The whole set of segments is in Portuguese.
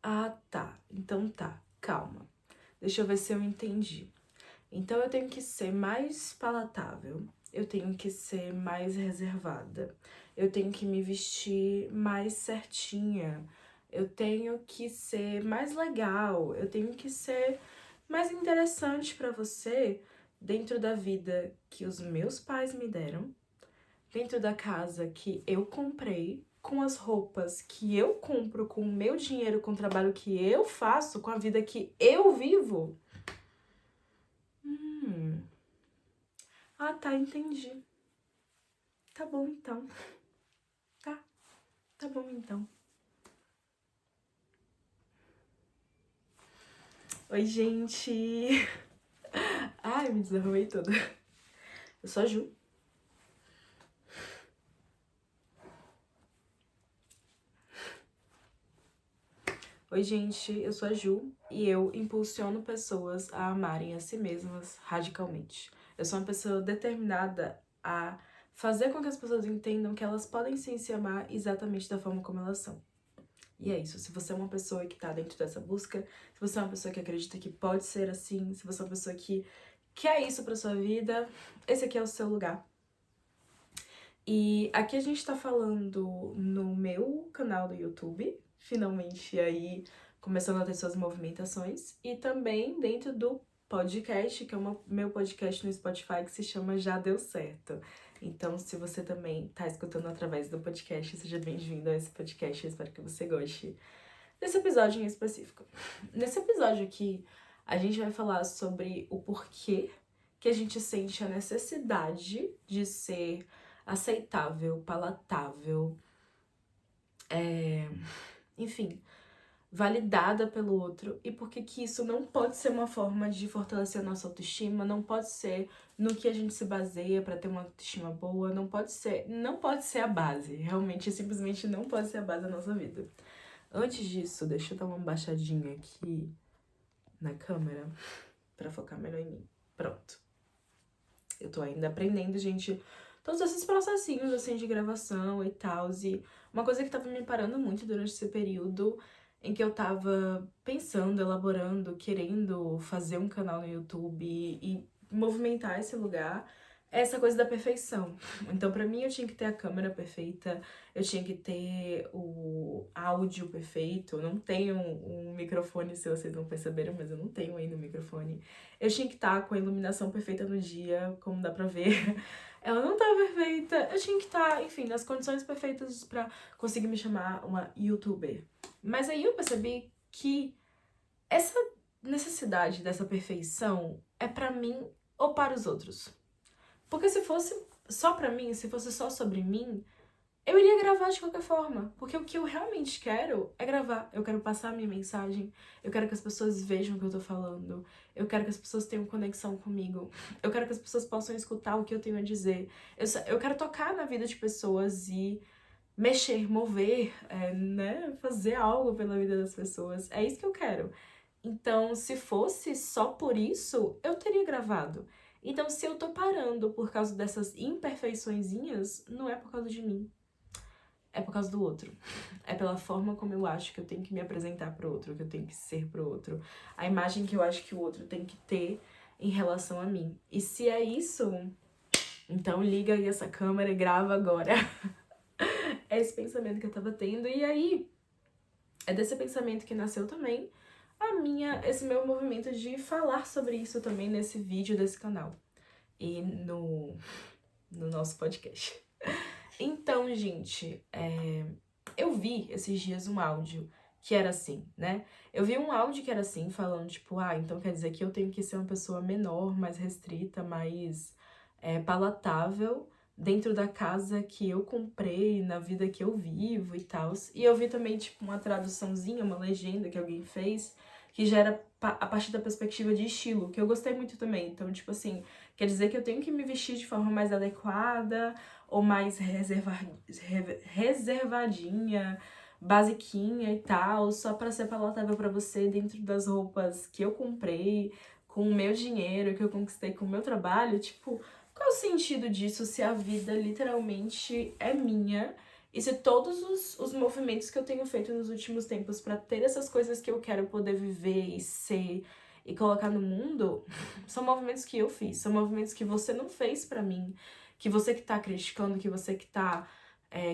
Ah, tá. Então tá. Calma. Deixa eu ver se eu entendi. Então eu tenho que ser mais palatável. Eu tenho que ser mais reservada. Eu tenho que me vestir mais certinha. Eu tenho que ser mais legal. Eu tenho que ser mais interessante pra você dentro da vida que os meus pais me deram, dentro da casa que eu comprei, com as roupas que eu compro, com o meu dinheiro, com o trabalho que eu faço, com a vida que eu vivo. Ah, tá, entendi. Tá bom então. Tá bom então. Oi, gente. Ai, me desarrumei toda. Eu sou a Ju. Oi, gente, eu sou a Ju e eu impulsiono pessoas a amarem a si mesmas radicalmente. Eu sou uma pessoa determinada a fazer com que as pessoas entendam que elas podem sim se amar exatamente da forma como elas são. E é isso, se você é uma pessoa que tá dentro dessa busca, se você é uma pessoa que acredita que pode ser assim, se você é uma pessoa que quer isso pra sua vida, esse aqui é o seu lugar. E aqui a gente tá falando no meu canal do YouTube, finalmente aí começando a ter suas movimentações, e também dentro do podcast, que é o meu podcast no Spotify que se chama Já Deu Certo. Então, se você também tá escutando através do podcast, seja bem-vindo a esse podcast, eu espero que você goste desse episódio em específico. Nesse episódio aqui, a gente vai falar sobre o porquê que a gente sente a necessidade de ser aceitável, palatável, enfim, validada pelo outro, e por que isso não pode ser uma forma de fortalecer a nossa autoestima, não pode ser no que a gente se baseia pra ter uma autoestima boa, não pode ser a base, realmente, simplesmente não pode ser a base da nossa vida. Antes disso, deixa eu dar uma baixadinha aqui na câmera pra focar melhor em mim. Pronto. Eu tô ainda aprendendo, gente, todos esses processinhos, assim, de gravação e tal. E uma coisa que tava me parando muito durante esse período em que eu tava pensando, elaborando, querendo fazer um canal no YouTube e movimentar esse lugar, é essa coisa da perfeição. Então, pra mim, eu tinha que ter a câmera perfeita, eu tinha que ter o áudio perfeito. Eu não tenho um microfone, se vocês não perceberam, mas eu não tenho ainda um microfone. Eu tinha que estar com a iluminação perfeita no dia, como dá pra ver. Ela não tá perfeita. Eu tinha que estar, enfim, nas condições perfeitas pra conseguir me chamar uma YouTuber. Mas aí eu percebi que essa necessidade dessa perfeição é pra mim ou para os outros. Porque se fosse só pra mim, se fosse só sobre mim, eu iria gravar de qualquer forma, porque o que eu realmente quero é gravar. Eu quero passar a minha mensagem, eu quero que as pessoas vejam o que eu tô falando, eu quero que as pessoas tenham conexão comigo, eu quero que as pessoas possam escutar o que eu tenho a dizer. Eu quero tocar na vida de pessoas e mexer, mover, né? Fazer algo pela vida das pessoas. É isso que eu quero. Então, se fosse só por isso, eu teria gravado. Então, se eu tô parando por causa dessas imperfeiçõezinhas, não é por causa de mim. É por causa do outro. É pela forma como eu acho que eu tenho que me apresentar pro outro, que eu tenho que ser pro outro. A imagem que eu acho que o outro tem que ter em relação a mim. E se é isso, então liga aí essa câmera e grava agora. É esse pensamento que eu tava tendo. E aí, é desse pensamento que nasceu também esse meu movimento de falar sobre isso também nesse vídeo desse canal. E no nosso podcast. Então, gente, eu vi esses dias um áudio que era assim, né? Eu vi um áudio que era assim, falando, tipo, então quer dizer que eu tenho que ser uma pessoa menor, mais restrita, mais palatável dentro da casa que eu comprei, na vida que eu vivo e tal. E eu vi também, tipo, uma traduçãozinha, uma legenda que alguém fez, que já era a partir da perspectiva de estilo, que eu gostei muito também. Então, tipo assim, quer dizer que eu tenho que me vestir de forma mais adequada, ou mais reservadinha, basiquinha e tal, só pra ser palatável pra você dentro das roupas que eu comprei, com o meu dinheiro, que eu conquistei com o meu trabalho. Tipo, qual é o sentido disso se a vida literalmente é minha E se todos os movimentos que eu tenho feito nos últimos tempos pra ter essas coisas que eu quero poder viver e ser e colocar no mundo, são movimentos que eu fiz, são movimentos que você não fez pra mim, que você que tá criticando, que você que tá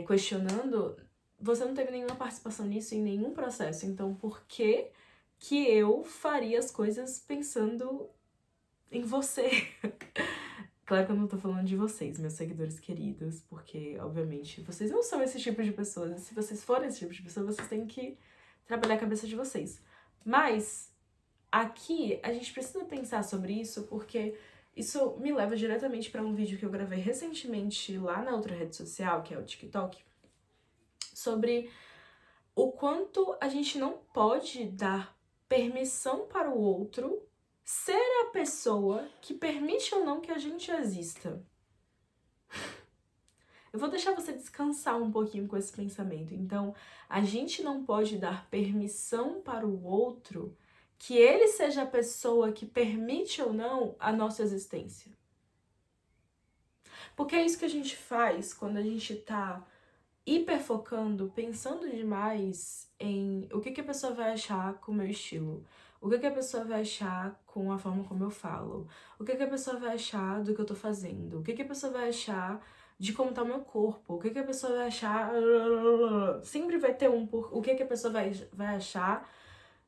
questionando, você não teve nenhuma participação nisso em nenhum processo. Então, por que que eu faria as coisas pensando em você? Claro que eu não tô falando de vocês, meus seguidores queridos, porque, obviamente, vocês não são esse tipo de pessoas. E se vocês forem esse tipo de pessoa, vocês têm que trabalhar a cabeça de vocês. Mas, aqui, a gente precisa pensar sobre isso, porque isso me leva diretamente pra um vídeo que eu gravei recentemente lá na outra rede social, que é o TikTok, sobre o quanto a gente não pode dar permissão para o outro ser a pessoa que permite ou não que a gente exista. Eu vou deixar você descansar um pouquinho com esse pensamento. Então, a gente não pode dar permissão para o outro que ele seja a pessoa que permite ou não a nossa existência. Porque é isso que a gente faz quando a gente tá hiperfocando, pensando demais em o que a pessoa vai achar com o meu estilo, o que a pessoa vai achar com a forma como eu falo, o que a pessoa vai achar do que eu tô fazendo, o que a pessoa vai achar de como tá o meu corpo, o que a pessoa vai achar... Sempre vai ter o que a pessoa vai achar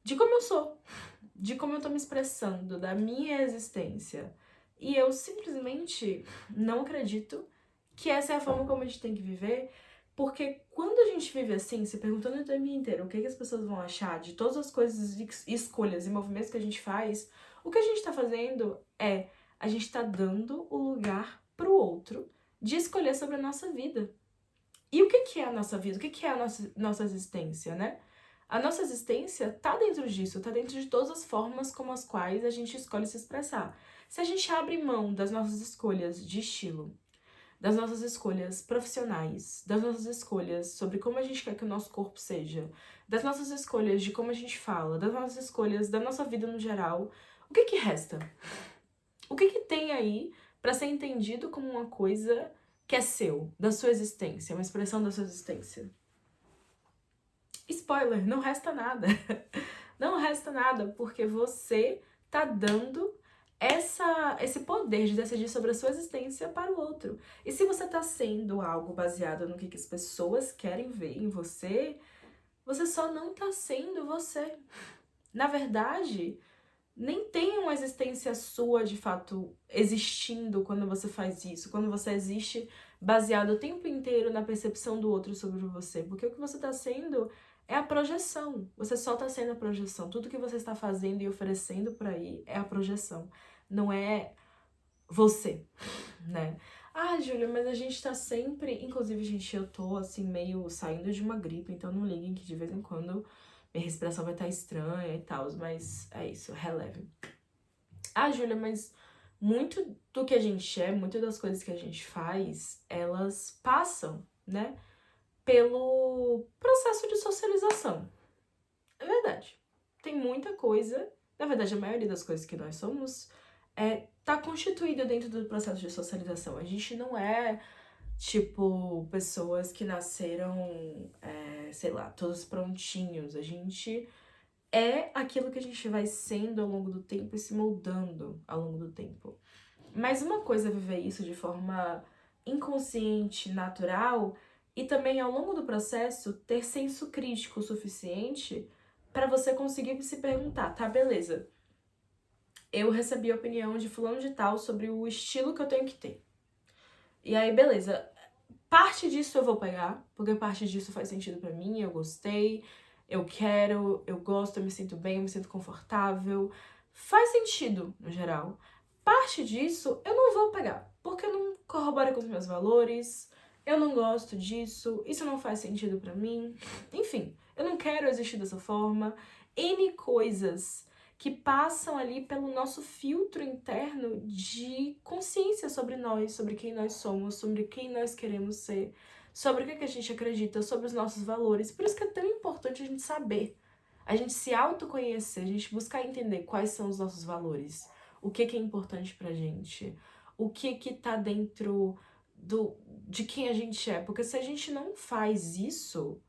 de como eu sou, de como eu tô me expressando, da minha existência. E eu simplesmente não acredito que essa é a forma como a gente tem que viver, porque quando a gente vive assim, se perguntando o tempo inteiro o que as pessoas vão achar de todas as coisas, escolhas e movimentos que a gente faz, o que a gente tá fazendo é, a gente tá dando o lugar pro outro de escolher sobre a nossa vida. E o que é a nossa vida? O que é a nossa existência, né? A nossa existência tá dentro disso, tá dentro de todas as formas como as quais a gente escolhe se expressar. Se a gente abre mão das nossas escolhas de estilo, das nossas escolhas profissionais, das nossas escolhas sobre como a gente quer que o nosso corpo seja, das nossas escolhas de como a gente fala, das nossas escolhas da nossa vida no geral, o que resta? O que tem aí pra ser entendido como uma coisa que é seu, da sua existência, uma expressão da sua existência? Spoiler, não resta nada. Não resta nada, porque você tá dando esse poder de decidir sobre a sua existência para o outro. E se você tá sendo algo baseado no que as pessoas querem ver em você, você só não tá sendo você. Na verdade, nem tem uma existência sua de fato existindo quando você faz isso, quando você existe baseado o tempo inteiro na percepção do outro sobre você, porque o que você tá sendo é a projeção. Você só tá sendo a projeção. Tudo que você está fazendo e oferecendo por aí é a projeção, não é você, né? Ah, Júlia, mas a gente tá sempre... Inclusive, gente, eu tô, assim, meio saindo de uma gripe, então não liguem que de vez em quando minha respiração vai estar estranha e tal, mas é isso, releve. Ah, Júlia, mas muito do que a gente é, muitas das coisas que a gente faz, elas passam, né, pelo processo de socialização. É verdade. Tem muita coisa, na verdade, a maioria das coisas que nós somos tá constituída dentro do processo de socialização. A gente não é, tipo, pessoas que nasceram, sei lá, todos prontinhos. A gente é aquilo que a gente vai sendo ao longo do tempo e se moldando ao longo do tempo. Mas uma coisa é viver isso de forma inconsciente, natural, e também ao longo do processo ter senso crítico o suficiente para você conseguir se perguntar, tá, beleza, eu recebi a opinião de fulano de tal sobre o estilo que eu tenho que ter. E aí, beleza, parte disso eu vou pegar, porque parte disso faz sentido pra mim, eu gostei, eu quero, eu gosto, eu me sinto bem, eu me sinto confortável. Faz sentido, no geral. Parte disso eu não vou pegar, porque não corrobora com os meus valores, eu não gosto disso, isso não faz sentido pra mim. Enfim, eu não quero existir dessa forma. N coisas que passam ali pelo nosso filtro interno de consciência sobre nós, sobre quem nós somos, sobre quem nós queremos ser, sobre o que a gente acredita, sobre os nossos valores. Por isso que é tão importante a gente saber, a gente se autoconhecer, a gente buscar entender quais são os nossos valores, o que é importante pra gente, o que tá dentro de quem a gente é. Porque se a gente não faz isso,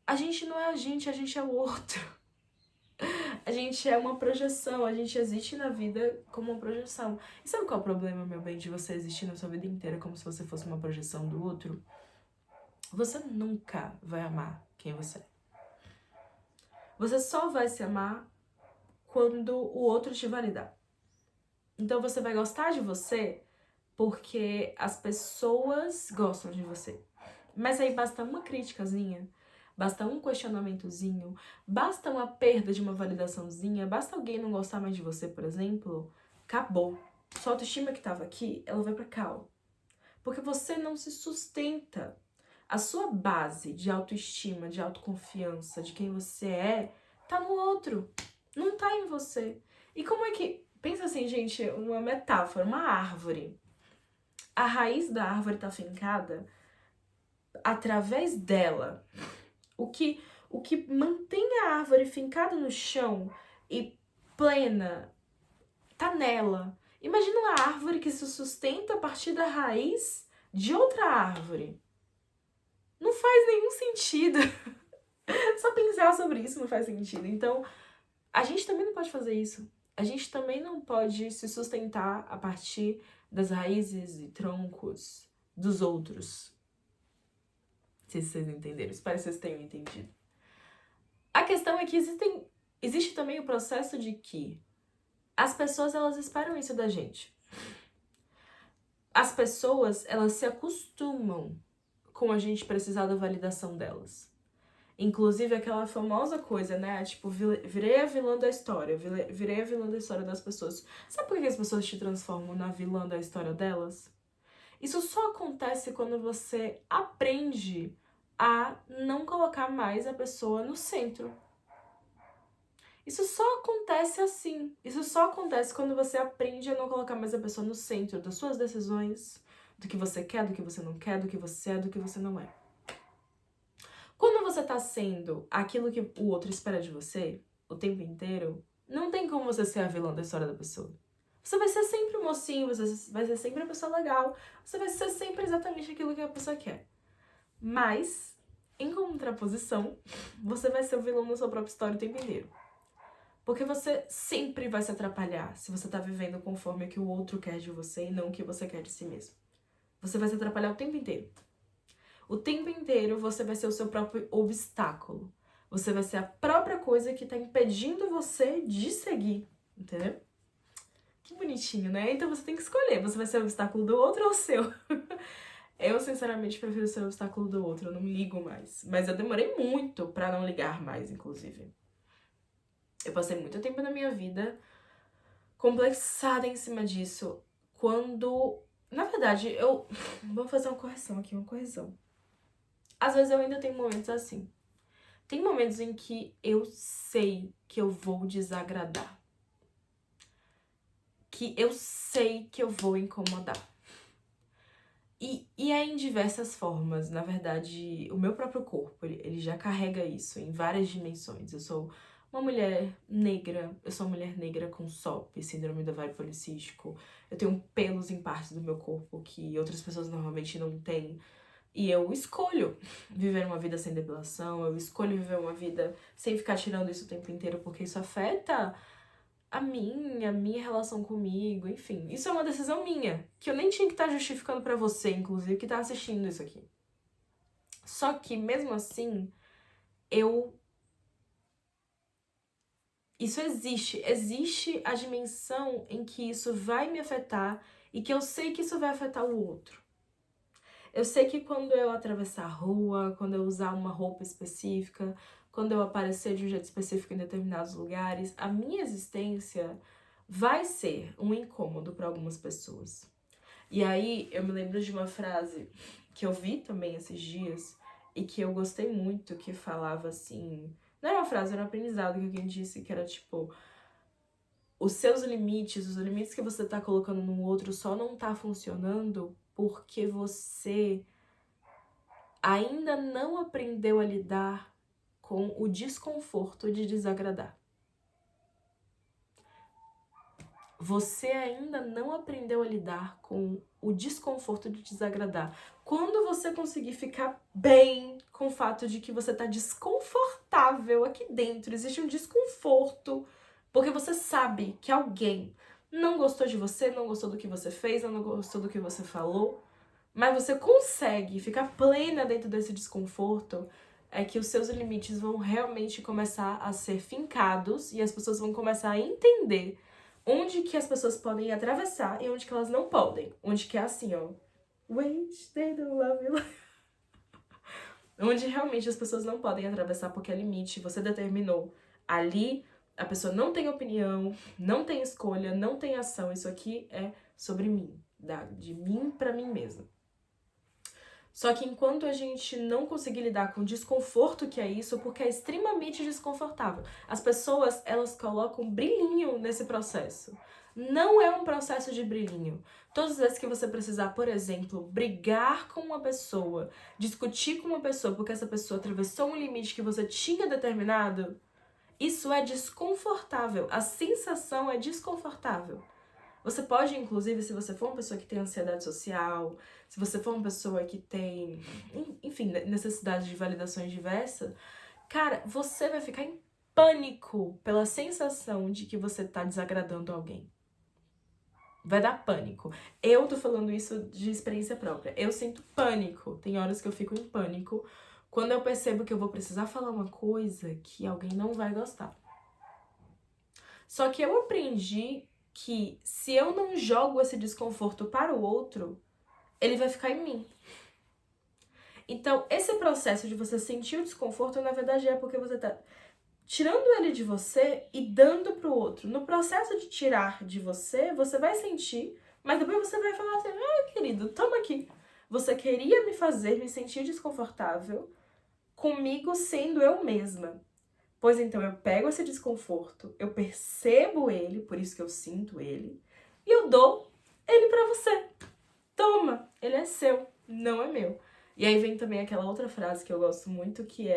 a gente não é a gente é o outro. A gente é uma projeção, a gente existe na vida como uma projeção. E sabe qual é o problema, meu bem, de você existir na sua vida inteira como se você fosse uma projeção do outro? Você nunca vai amar quem você é. Você só vai se amar quando o outro te validar. Então você vai gostar de você porque as pessoas gostam de você. Mas aí basta uma criticazinha, basta um questionamentozinho, basta uma perda de uma validaçãozinha, basta alguém não gostar mais de você, por exemplo, acabou. Sua autoestima que tava aqui, ela vai pra cá, ó. Porque você não se sustenta. A sua base de autoestima, de autoconfiança, de quem você é, tá no outro. Não tá em você. E como é que... Pensa assim, gente, uma metáfora, uma árvore. A raiz da árvore tá fincada através dela. O que mantém a árvore fincada no chão e plena tá nela. Imagina uma árvore que se sustenta a partir da raiz de outra árvore. Não faz nenhum sentido. Só pensar sobre isso não faz sentido. Então, a gente também não pode fazer isso. A gente também não pode se sustentar a partir das raízes e troncos dos outros. Não sei se vocês entenderam. Espero que vocês tenham entendido. A questão é que existe também o processo de que as pessoas, elas esperam isso da gente. As pessoas, elas se acostumam com a gente precisar da validação delas. Inclusive aquela famosa coisa, né? Tipo, virei a vilã da história, virei a vilã da história das pessoas. Sabe por que as pessoas te transformam na vilã da história delas? Isso só acontece quando você aprende a não colocar mais a pessoa no centro. Isso só acontece assim. Isso só acontece quando você aprende a não colocar mais a pessoa no centro das suas decisões, do que você quer, do que você não quer, do que você é, do que você não é. Quando você tá sendo aquilo que o outro espera de você o tempo inteiro, não tem como você ser a vilã da história da pessoa. Você vai ser sempre o mocinho, você vai ser sempre a pessoa legal, você vai ser sempre exatamente aquilo que a pessoa quer. Mas, em contraposição, você vai ser o vilão da sua própria história o tempo inteiro. Porque você sempre vai se atrapalhar se você tá vivendo conforme o que o outro quer de você e não o que você quer de si mesmo. Você vai se atrapalhar o tempo inteiro. O tempo inteiro você vai ser o seu próprio obstáculo. Você vai ser a própria coisa que tá impedindo você de seguir, entendeu? Que bonitinho, né? Então você tem que escolher, você vai ser o obstáculo do outro ou o seu? Eu, sinceramente, prefiro ser o obstáculo do outro, eu não ligo mais. Mas eu demorei muito pra não ligar mais, inclusive. Eu passei muito tempo na minha vida complexada em cima disso, quando... Na verdade, eu... Vou fazer uma correção aqui, uma correção. Às vezes eu ainda tenho momentos assim. Tem momentos em que eu sei que eu vou desagradar. Que eu sei que eu vou incomodar. E é em diversas formas. Na verdade, o meu próprio corpo, ele já carrega isso em várias dimensões. Eu sou uma mulher negra, eu sou uma mulher negra com SOP, síndrome do ovário policístico. Eu tenho pelos em partes do meu corpo que outras pessoas normalmente não têm. E eu escolho viver uma vida sem depilação, eu escolho viver uma vida sem ficar tirando isso o tempo inteiro, porque isso afeta a minha relação comigo, enfim. Isso é uma decisão minha, que eu nem tinha que estar justificando pra você, inclusive, que tá assistindo isso aqui. Só que, mesmo assim, isso existe. Existe a dimensão em que isso vai me afetar e que eu sei que isso vai afetar o outro. Eu sei que quando eu atravessar a rua, quando eu usar uma roupa específica, quando eu aparecer de um jeito específico em determinados lugares, a minha existência vai ser um incômodo para algumas pessoas. E aí eu me lembro de uma frase que eu vi também esses dias e que eu gostei muito, que falava assim... Não era uma frase, era um aprendizado que alguém disse, que era tipo... Os seus limites, os limites que você tá colocando no outro só não tá funcionando porque você ainda não aprendeu a lidar com o desconforto de desagradar. Você ainda não aprendeu a lidar com o desconforto de desagradar. Quando você conseguir ficar bem com o fato de que você tá desconfortável aqui dentro, existe um desconforto, porque você sabe que alguém não gostou de você, não gostou do que você fez, não gostou do que você falou, mas você consegue ficar plena dentro desse desconforto, é que os seus limites vão realmente começar a ser fincados e as pessoas vão começar a entender onde que as pessoas podem atravessar e onde que elas não podem. Onde que é assim, ó. Wait, they don't love you. Onde realmente as pessoas não podem atravessar porque é limite, você determinou. Ali, a pessoa não tem opinião, não tem escolha, não tem ação. Isso aqui é sobre mim, de mim pra mim mesma. Só que enquanto a gente não conseguir lidar com o desconforto que é isso, porque é extremamente desconfortável. As pessoas, elas colocam brilhinho nesse processo. Não é um processo de brilhinho. Todas as vezes que você precisar, por exemplo, brigar com uma pessoa, discutir com uma pessoa porque essa pessoa atravessou um limite que você tinha determinado, isso é desconfortável. A sensação é desconfortável. Você pode, inclusive, se você for uma pessoa que tem ansiedade social, se você for uma pessoa que tem, enfim, necessidade de validações diversas, cara, você vai ficar em pânico pela sensação de que você tá desagradando alguém. Vai dar pânico. Eu tô falando isso de experiência própria. Eu sinto pânico. Tem horas que eu fico em pânico quando eu percebo que eu vou precisar falar uma coisa que alguém não vai gostar. Só que eu aprendi que se eu não jogo esse desconforto para o outro, ele vai ficar em mim. Então, esse processo de você sentir o desconforto, na verdade, é porque você tá tirando ele de você e dando pro outro. No processo de tirar de você, você vai sentir, mas depois você vai falar assim, querido, toma aqui. Você queria me fazer me sentir desconfortável comigo sendo eu mesma. Pois então, eu pego esse desconforto, eu percebo ele, por isso que eu sinto ele, e eu dou ele pra você. Toma, ele é seu, não é meu. E aí vem também aquela outra frase que eu gosto muito, que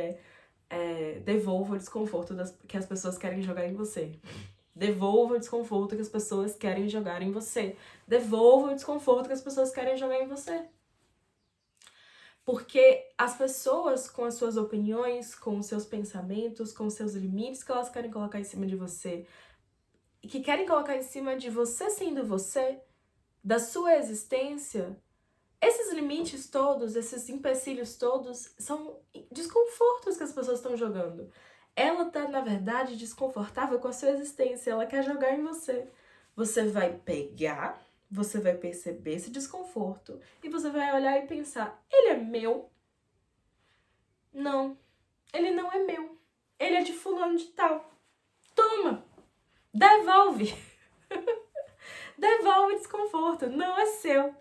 devolva o desconforto que as pessoas querem jogar em você. Devolva o desconforto que as pessoas querem jogar em você. Devolva o desconforto que as pessoas querem jogar em você. Porque as pessoas, com as suas opiniões, com os seus pensamentos, com os seus limites que elas querem colocar em cima de você, e que querem colocar em cima de você sendo você, da sua existência, esses limites todos, esses empecilhos todos, são desconfortos que as pessoas estão jogando. Ela tá, na verdade, desconfortável com a sua existência, ela quer jogar em você. Você vai pegar, você vai perceber esse desconforto e você vai olhar e pensar, ele é meu? Não, ele não é meu. Ele é de fulano de tal. Toma, devolve. Devolve o desconforto, não é seu.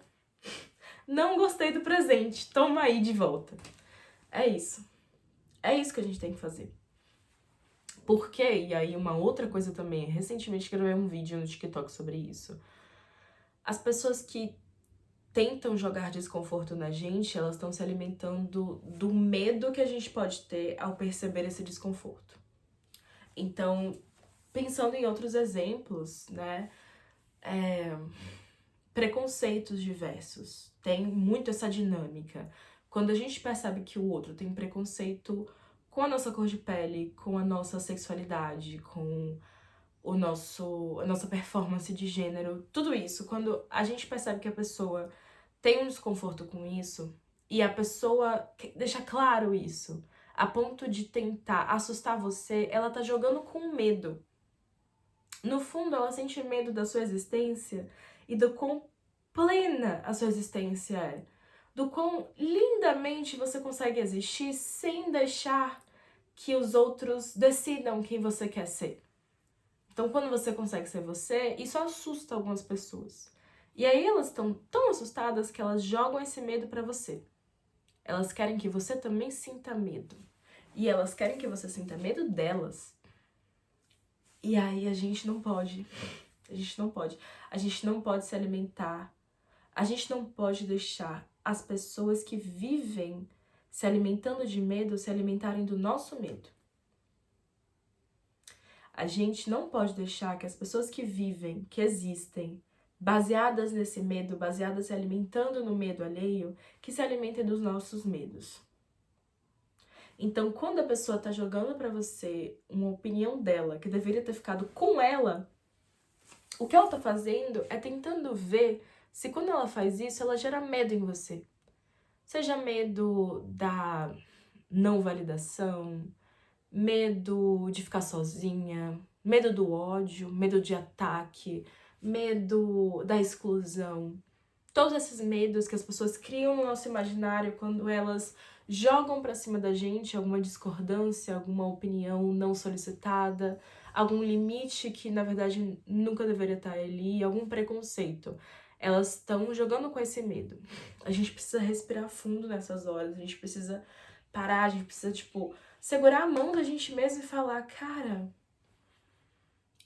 Não gostei do presente, toma aí de volta. É isso. É isso que a gente tem que fazer. Porque, e aí uma outra coisa também, recentemente gravei um vídeo no TikTok sobre isso. As pessoas que tentam jogar desconforto na gente, elas estão se alimentando do medo que a gente pode ter ao perceber esse desconforto. Então, pensando em outros exemplos, né, preconceitos diversos. Tem muito essa dinâmica. Quando a gente percebe que o outro tem preconceito com a nossa cor de pele, com a nossa sexualidade, com a nossa performance de gênero, tudo isso, quando a gente percebe que a pessoa tem um desconforto com isso e a pessoa deixa claro isso, a ponto de tentar assustar você, ela tá jogando com medo. No fundo, ela sente medo da sua existência e do quão plena a sua existência é. Do quão lindamente você consegue existir sem deixar que os outros decidam quem você quer ser. Então, quando você consegue ser você, isso assusta algumas pessoas. E aí elas estão tão assustadas que elas jogam esse medo pra você. Elas querem que você também sinta medo. E elas querem que você sinta medo delas. E aí a gente não pode. A gente não pode. A gente não pode se alimentar. A gente não pode deixar as pessoas que vivem se alimentando de medo se alimentarem do nosso medo. A gente não pode deixar que as pessoas que vivem, que existem, baseadas nesse medo, baseadas se alimentando no medo alheio, que se alimentem dos nossos medos. Então, quando a pessoa tá jogando pra você uma opinião dela, que deveria ter ficado com ela, o que ela tá fazendo é tentando ver se quando ela faz isso, ela gera medo em você. Seja medo da não validação, medo de ficar sozinha, medo do ódio, medo de ataque, medo da exclusão. Todos esses medos que as pessoas criam no nosso imaginário quando elas jogam pra cima da gente alguma discordância, alguma opinião não solicitada, algum limite que na verdade nunca deveria estar ali, algum preconceito. Elas estão jogando com esse medo. A gente precisa respirar fundo nessas horas, a gente precisa parar, a gente precisa, segurar a mão da gente mesmo e falar, cara,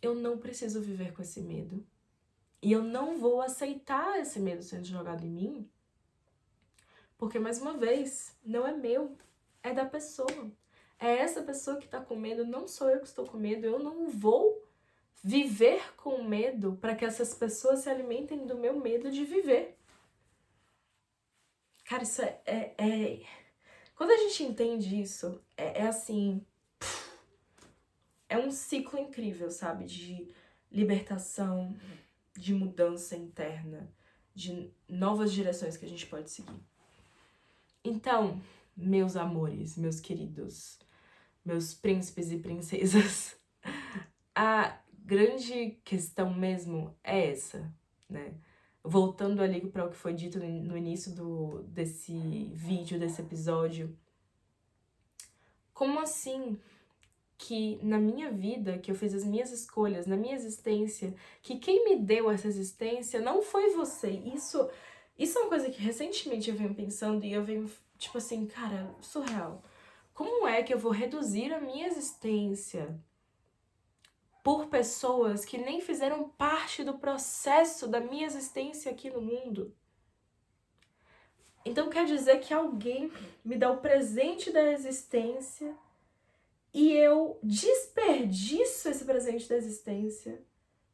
eu não preciso viver com esse medo. E eu não vou aceitar esse medo sendo jogado em mim, porque, mais uma vez, não é meu, é da pessoa. É essa pessoa que tá com medo, não sou eu que estou com medo. Eu não vou viver com medo para que essas pessoas se alimentem do meu medo de viver. Cara, isso Quando a gente entende isso, é assim... É um ciclo incrível, sabe? De libertação, de mudança interna, de novas direções que a gente pode seguir. Então, meus amores, meus queridos, meus príncipes e princesas, a grande questão mesmo é essa, né? Voltando ali para o que foi dito no início desse vídeo, desse episódio. Como assim que na minha vida, que eu fiz as minhas escolhas, na minha existência, que quem me deu essa existência não foi você? Isso é uma coisa que recentemente eu venho pensando e eu venho, assim, cara, surreal. Como é que eu vou reduzir a minha existência por pessoas que nem fizeram parte do processo da minha existência aqui no mundo? Então quer dizer que alguém me dá o presente da existência e eu desperdiço esse presente da existência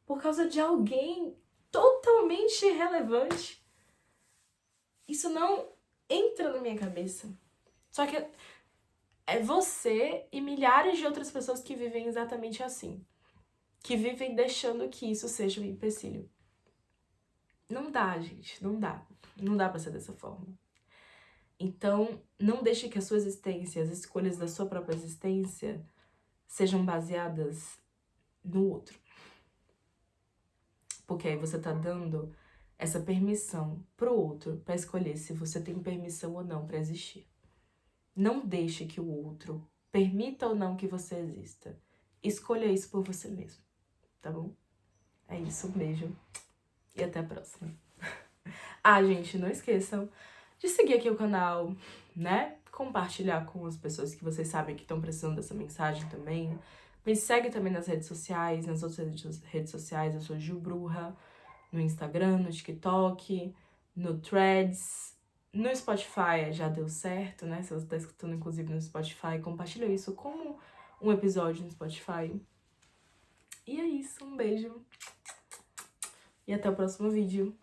por causa de alguém totalmente irrelevante. Isso não entra na minha cabeça. Só que é você e milhares de outras pessoas que vivem exatamente assim. Que vivem deixando que isso seja um empecilho. Não dá, gente. Não dá. Não dá pra ser dessa forma. Então, não deixe que a sua existência, as escolhas da sua própria existência, sejam baseadas no outro. Porque aí você tá dando essa permissão pro outro pra escolher se você tem permissão ou não pra existir. Não deixe que o outro permita ou não que você exista. Escolha isso por você mesmo, tá bom? É isso, um beijo e até a próxima. Gente, não esqueçam de seguir aqui o canal, né? Compartilhar com as pessoas que vocês sabem que estão precisando dessa mensagem também. Me segue também nas redes sociais, nas outras redes sociais, eu sou Gil Brurra, no Instagram, no TikTok, no Threads, no Spotify já deu certo, né? Se você tá escutando inclusive no Spotify, compartilha isso como um episódio no Spotify. E é isso, um beijo e até o próximo vídeo.